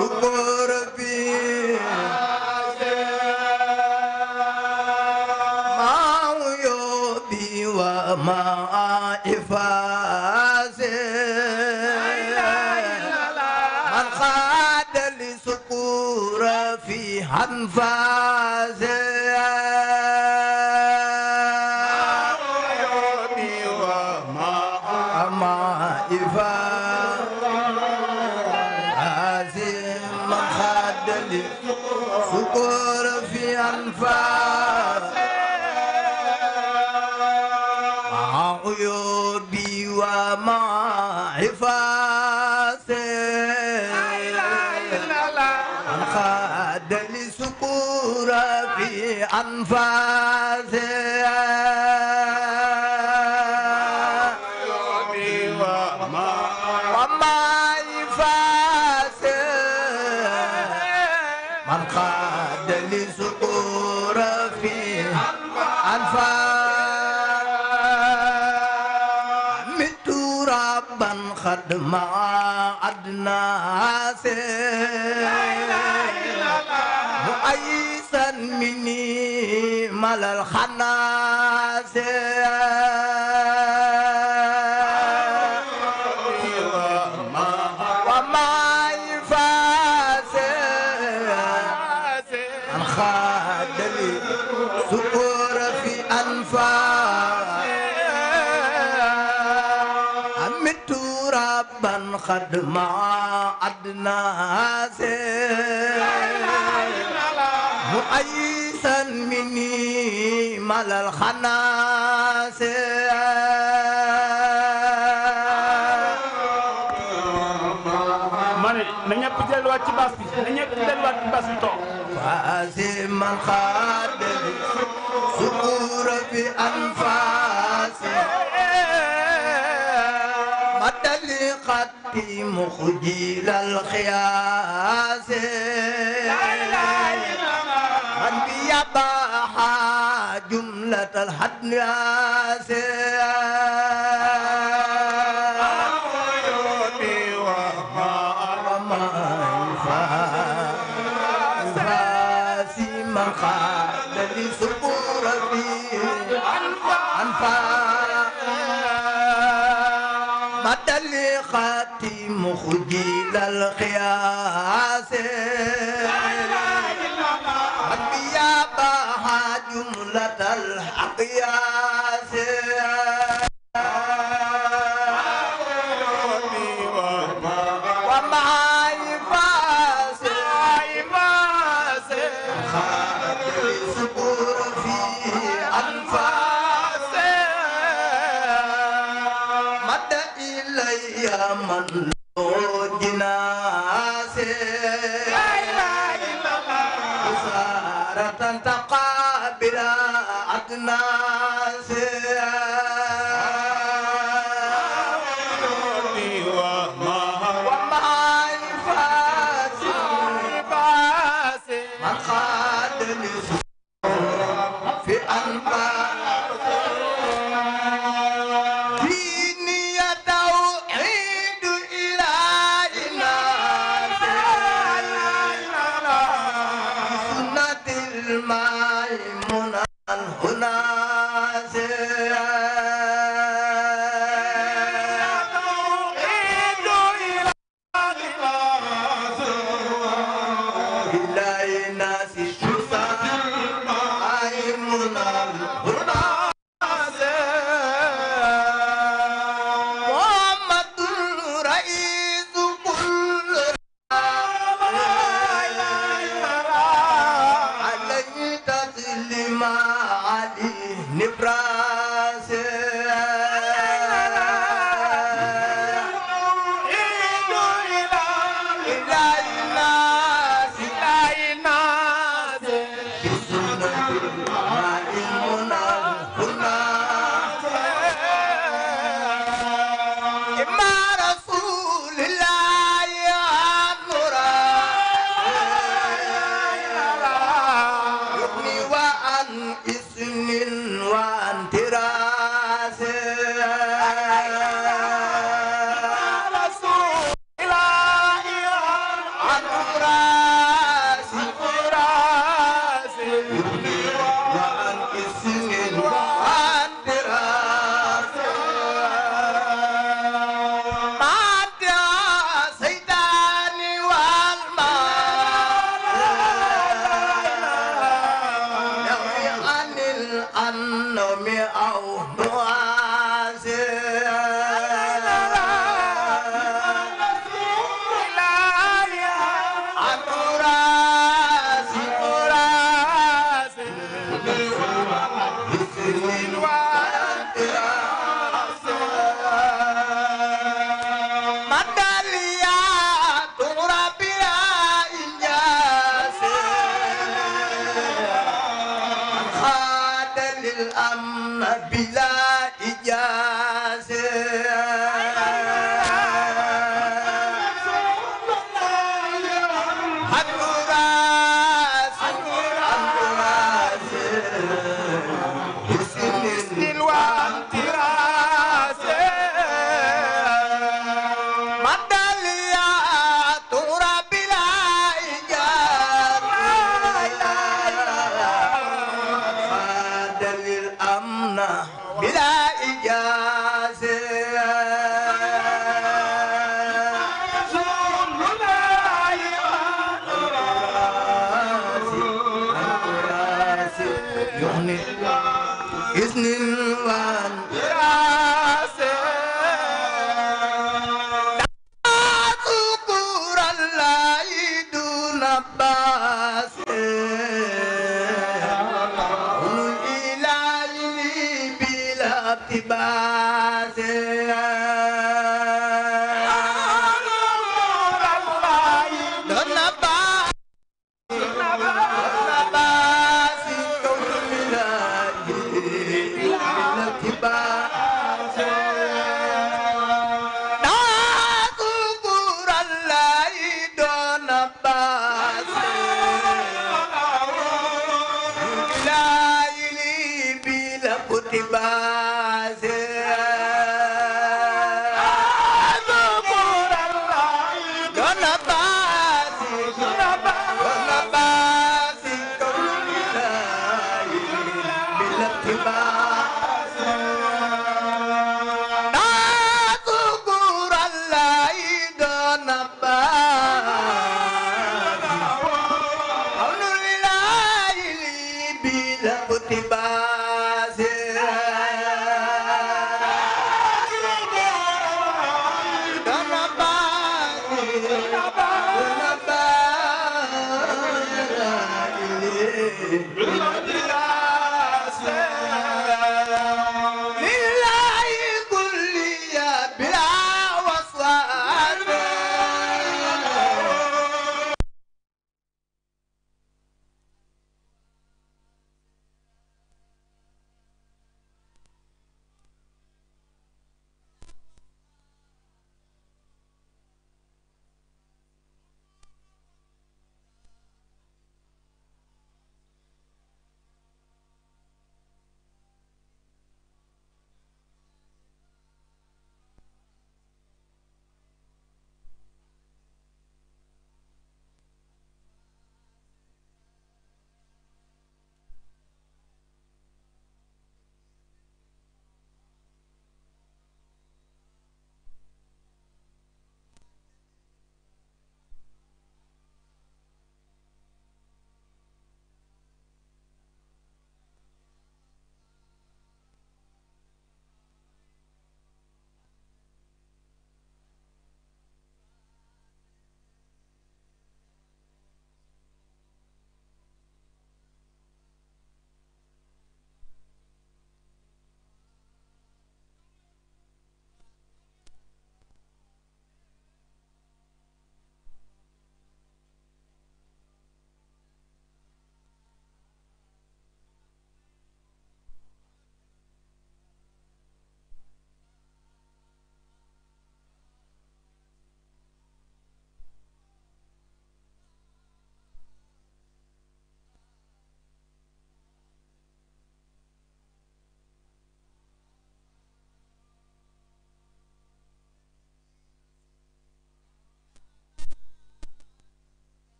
Sukkur fi في أنفاس سكور في أنفاس عيوبي وما حفاظي من خاد لي سكور في أنفاسي من قاد لي سكور في أنفاس مت ربا قد ما أدنى مؤيسا مني مال الخناس سكور في أنفاس أمت ربا قد ما أدنى مؤيسا مني مال الخناس mane na ñëpp delluwaat ci baas bi na ñëpp delluwaat ci baas bi toog فاسي من خاد سكور في أنفاسي مدلي خطي مخجيل الخياس من بيباحا جملة الحدناس خاد لي سكور في أنفاس مد لي خاتي مخجيل الخياس أنبياء جملة الأقياس من لو جناسي بصارة تقابل أدناسي وما يفاسي من خادني في أنفاسي الأمن بلا إجازة بلا إذن وانتراسه ذكر الله دون باسه الإله بلا اقتباسه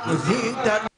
مزيدا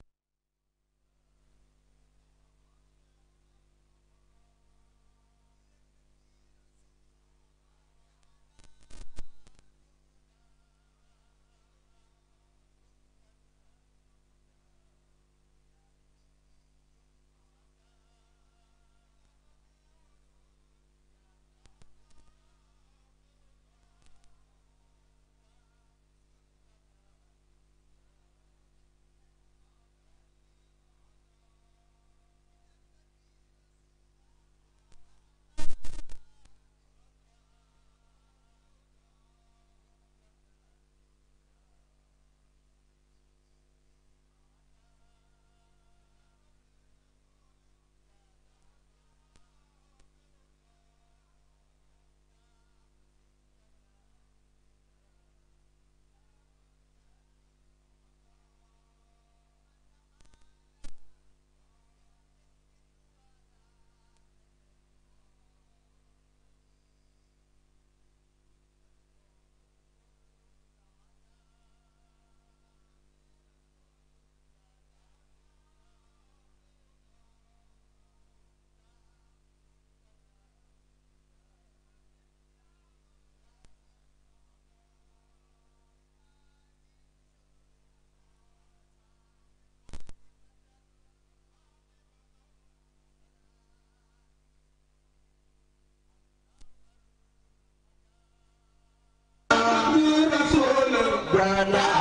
Allah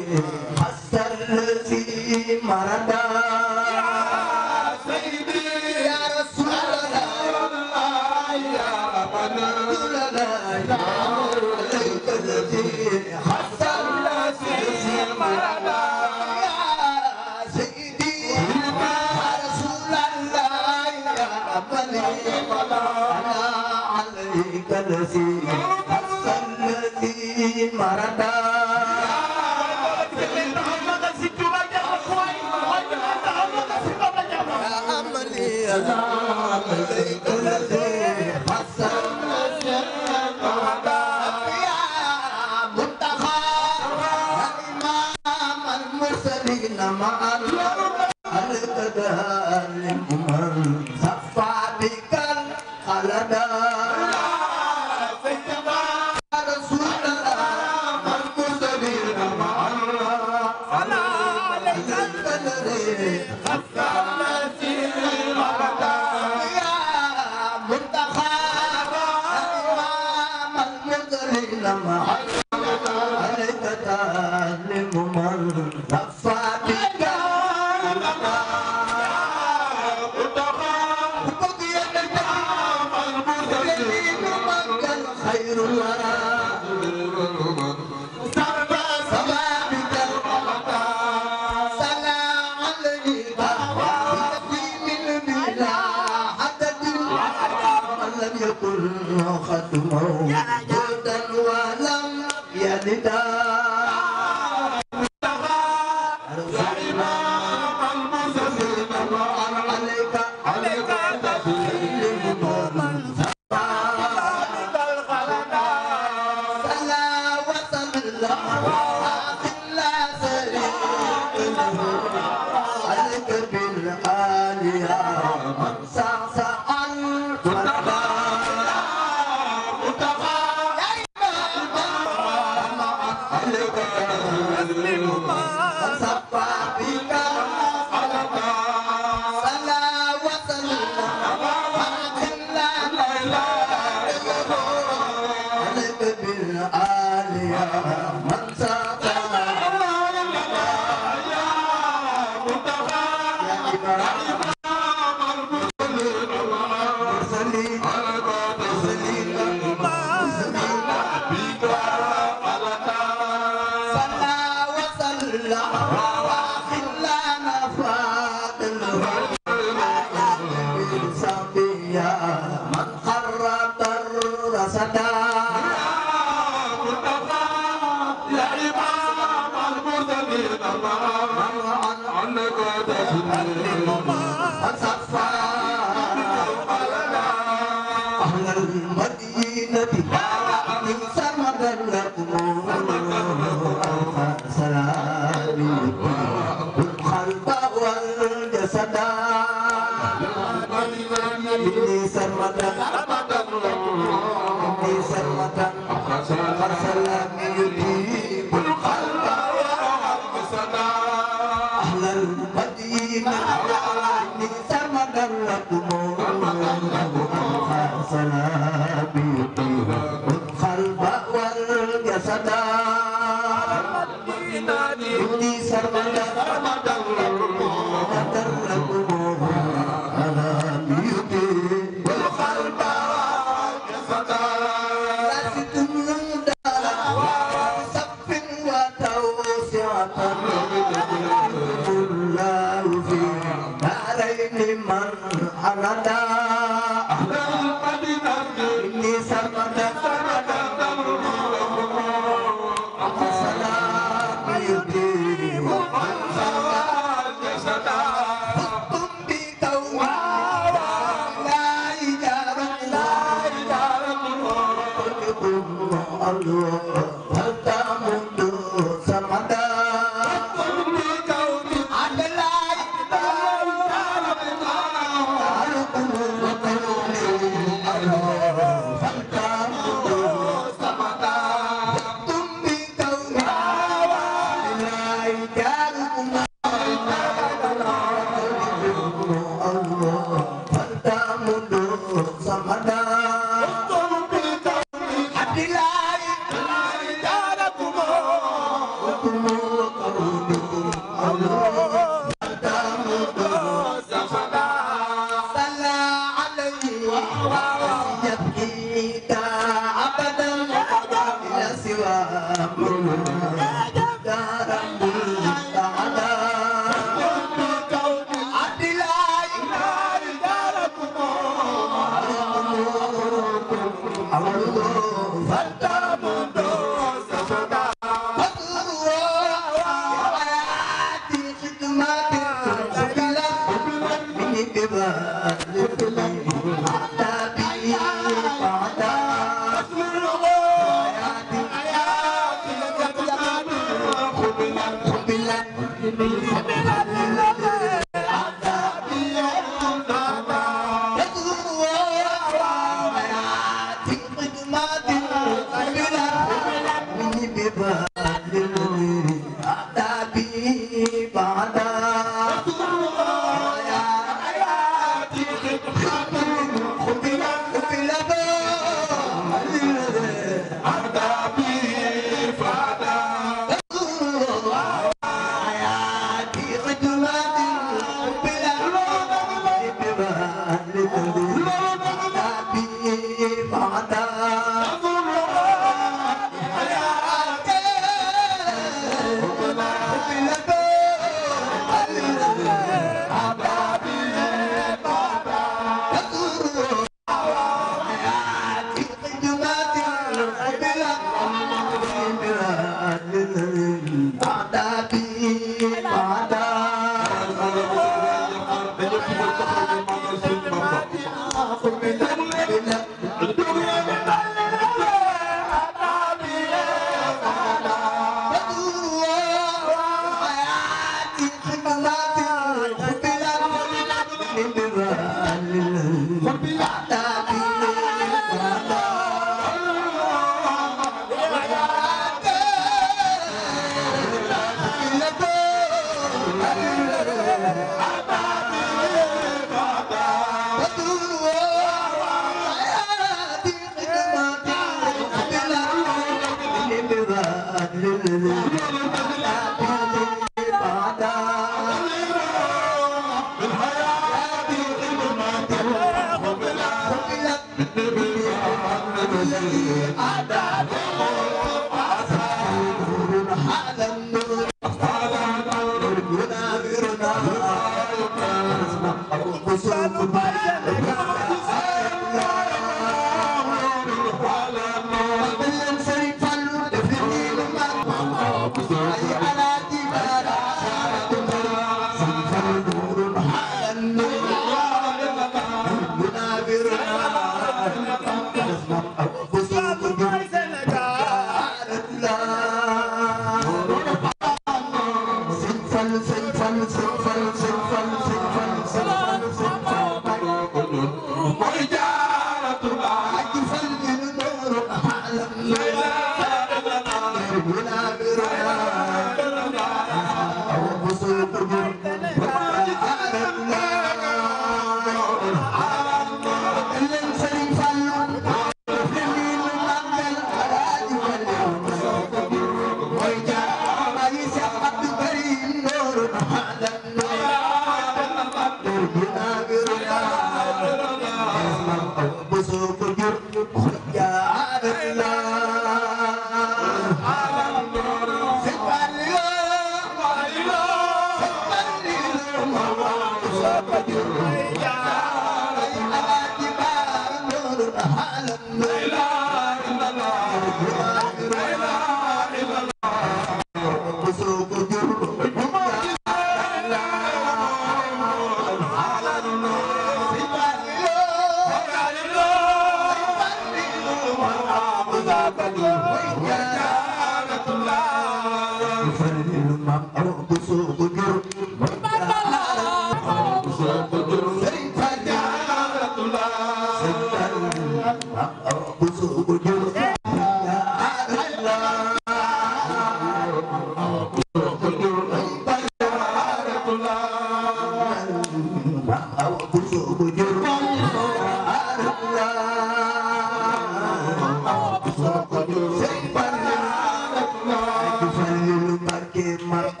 Hey,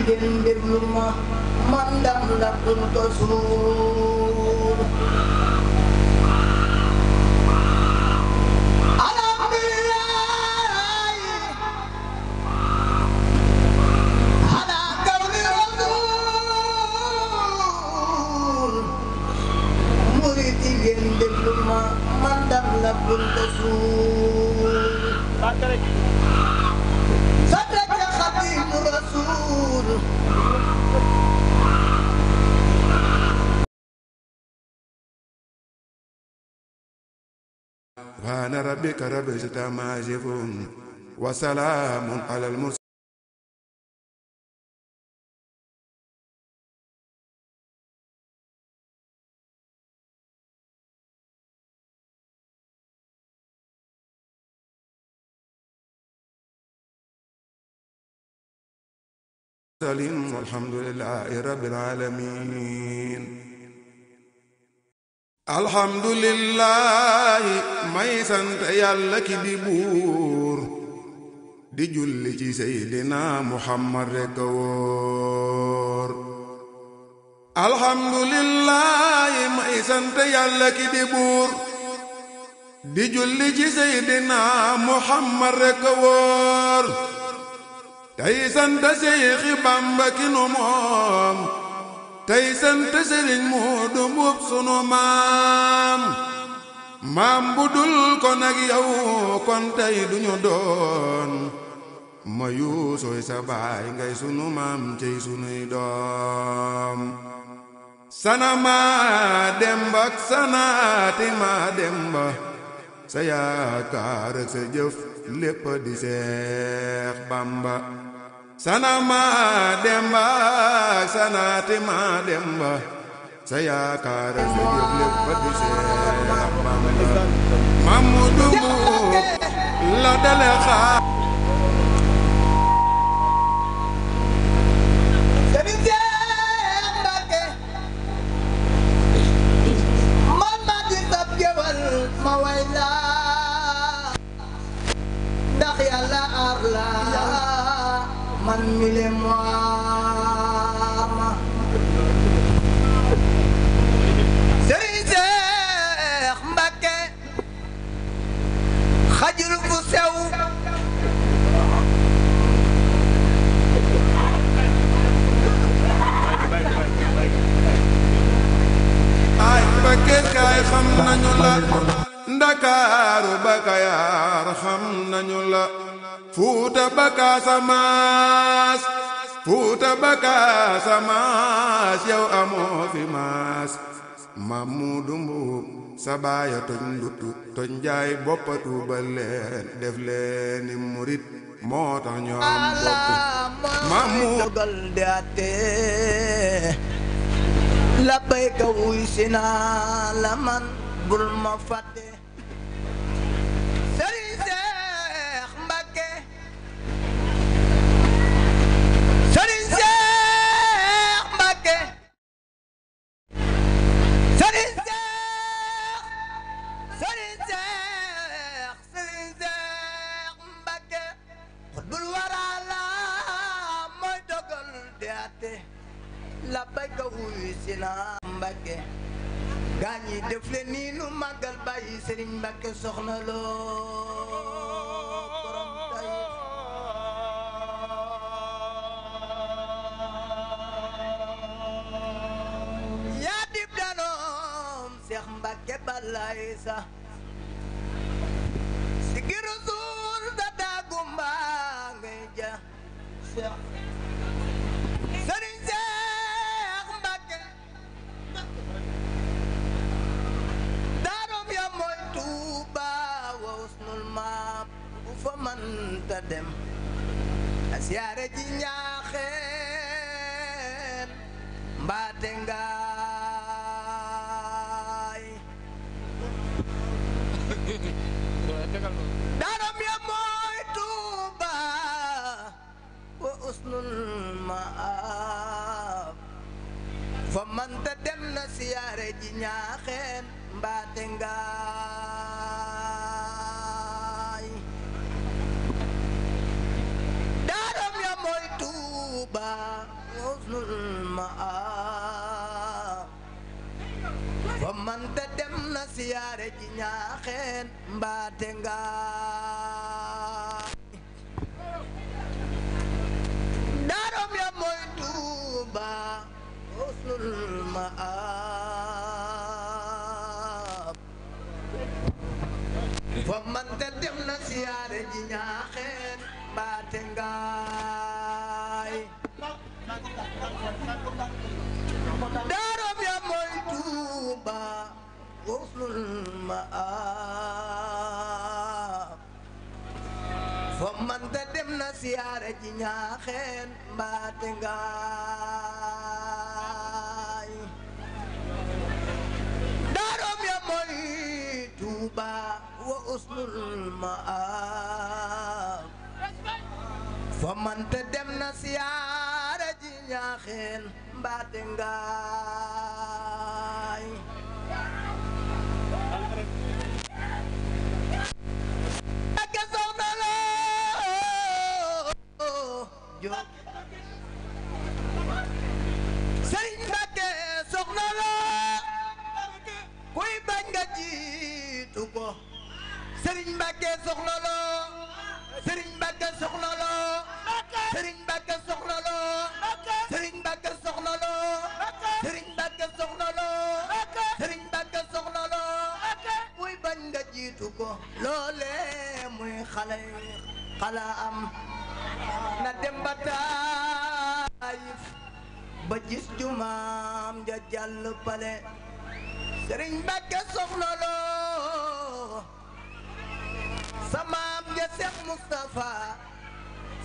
jigéen déglu ma man ndam la bul ko suur bul ko suur sadaka xadimu rasul subhaana rabbika rabbil izzati ammaa yasifuun wa salaamun alal mursaliin walhamdulillaahi rabbil aalamiin alhamdulillaahi may sant yàlla ki di buur di julli ci seydina muhammad rekk wóor alhamdulillaahi may sant yàlla ki di buur di julli ci seydina muhammad rekk wóor tey sant Seexi Bamba ki nu moom tey sant Sëriñ Moodu Mbub sunu maam bu dul ko nag yow kon tey duñu doon ma yuusooy sa baay ngay sunu maam cey sunuy doom sana maa demba ak sanaati maa demba sa yaakaar ak sa jëf lépp di Seex Bamba sana maa demba ak sanaati maa demba sa yaakaar ak sa jëf lépp di Seex Bamba Mamadu Mbuub la dale xaar man mi le moama Sëriñ Seex Mbàkke xajul fu sew ay Mbàkke kaay xam nañu la Ndakaaru ba Kayaar xam nañu la Fuuta ba Casamance Fuuta ba Casamance yow amoo fi maas Mamadu Mbuub sa baaya toj ndutu toj njaay boppa tuubal leen def leeni murit moo tax ñu am bopp Mamadu dogal de ate la bayka wuy sina la man bul ma fàtte la bayka wuy sina Mbàkke gaañi def leen nii nu màggal bàyyi Sëriñ Mbàkke soxna loo borom tay yaa dib danoom Seex Mbàkke balay sa si gi Rasuul da daagu mbaa ngay ja Sëriñ Seex Mbàkke daarom ya mooy Tuuba wa usnul maam bu fa mënta dem a siyaare ji Ñaaxeen mbaate ngaay daarom ya mooy Tuuba wa usnul maam fa manta dem na siyaare ji Ñaaxeen mbaate ngaay daarom ya mooy Tuuba usnul maab fa man te dem na siyaare ji ñaaxeen mbaate nga daarom ya mooy Tuuba usnul maab fa man te dem na siyaare ji ñaaxeen mbaate ngaay daarom ya mooy Tuuba usnul maab fa man te dem na siyaare ji ñaaxeen mbaate ngaay daarom ya mooy Tuuba wa usnul maab fa man te dem na siyaare ji ñaaxeen mbaate ngaay Mbàkke soxna loo jóg Sëriñ Mbàkke soxna loo kuy bañ nga jiitu ko Sëriñ Mbàkke soxna loo Sëriñ Mbàkke soxna loo Sëriñ Mbàkke soxna loo Sëriñ Mbàkke soxna loo Sëriñ Mbàkke soxna loo Sëriñ Mbàkke soxna loo kuy bañ nga jiitu ko loole muy xale am na dem ba Taayif ba gis jumaam ja jàll pale Sëriñ Mbàkke soxna loo sa maam ja Seex Mustafa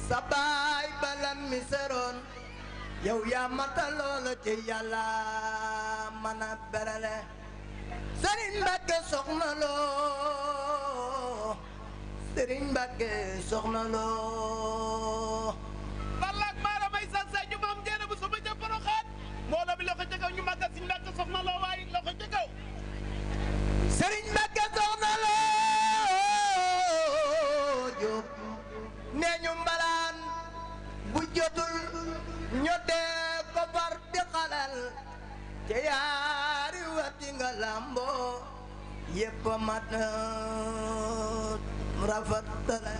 sa baay balan mi seroon yow yaa mata loola ci Yàlla mën a berale Sëriñ Mbàkke soxna loo Sëriñ Mbàkke soxna loo Balla ak Mara may sa ñu maam jeena bu sama jëm Poroxaan moo la bi loxo ca kaw ñu màggal Sëriñ Mbàkke soxna loo waaye loxo ca kaw Sëriñ Mbàkke soxna loo jóg nee ñu mbalaan bu jotul ñodee ko far di xalal te yaari wati nga lambo yépp mat rafetale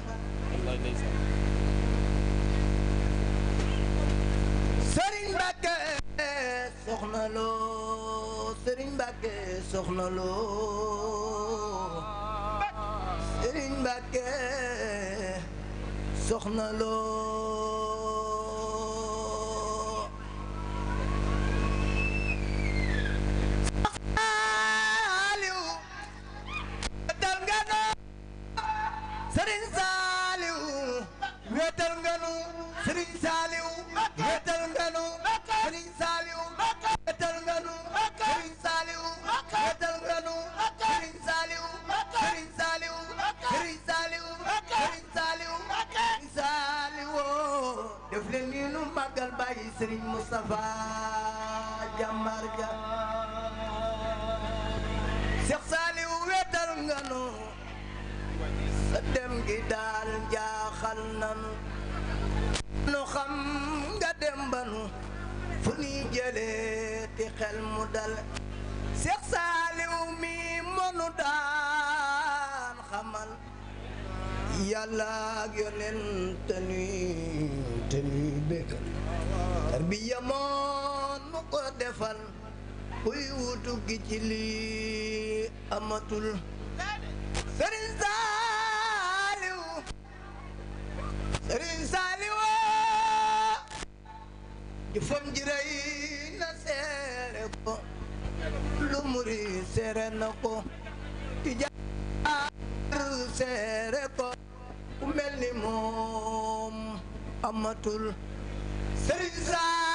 Sëriñ Mbàkke soxna loo Sëriñ Mbàkke soxna loo Sëriñ Mbàkke soxna loo Saaliw wetal nga nu Sëriñ Saaliw wetal nga nu Sëriñ Saaliw wetal nga nu Sëriñ Saaliw wetal nga nu Sëriñ Saaliw wetal nga nu Sëriñ Saaliw Sëriñ Saaliw Sëriñ Saaliw Sëriñ Saaliw Sëriñ Saaliw def leen ni nu màggal bàyyi Sëriñ Moustapha jàmbar ja Seex Saaliw wetal nga nu sa dem gi daal jaaxal nanu nu xam nga dem banu fu ni jëlee ti xel mu dal Seex Saaliw mi mënu daan xamal Yàlla ak Yonent te nuy békkal tarbiya moo nu ko defal kuy wutu gi ci lii amatul Sëriñ Saaliw Sëriñ Saaliw jëfam ji rëy na seere ko lu muri seere na ko Tijaan seere ko ku mel ni moom amatul Sëriñ Saaliw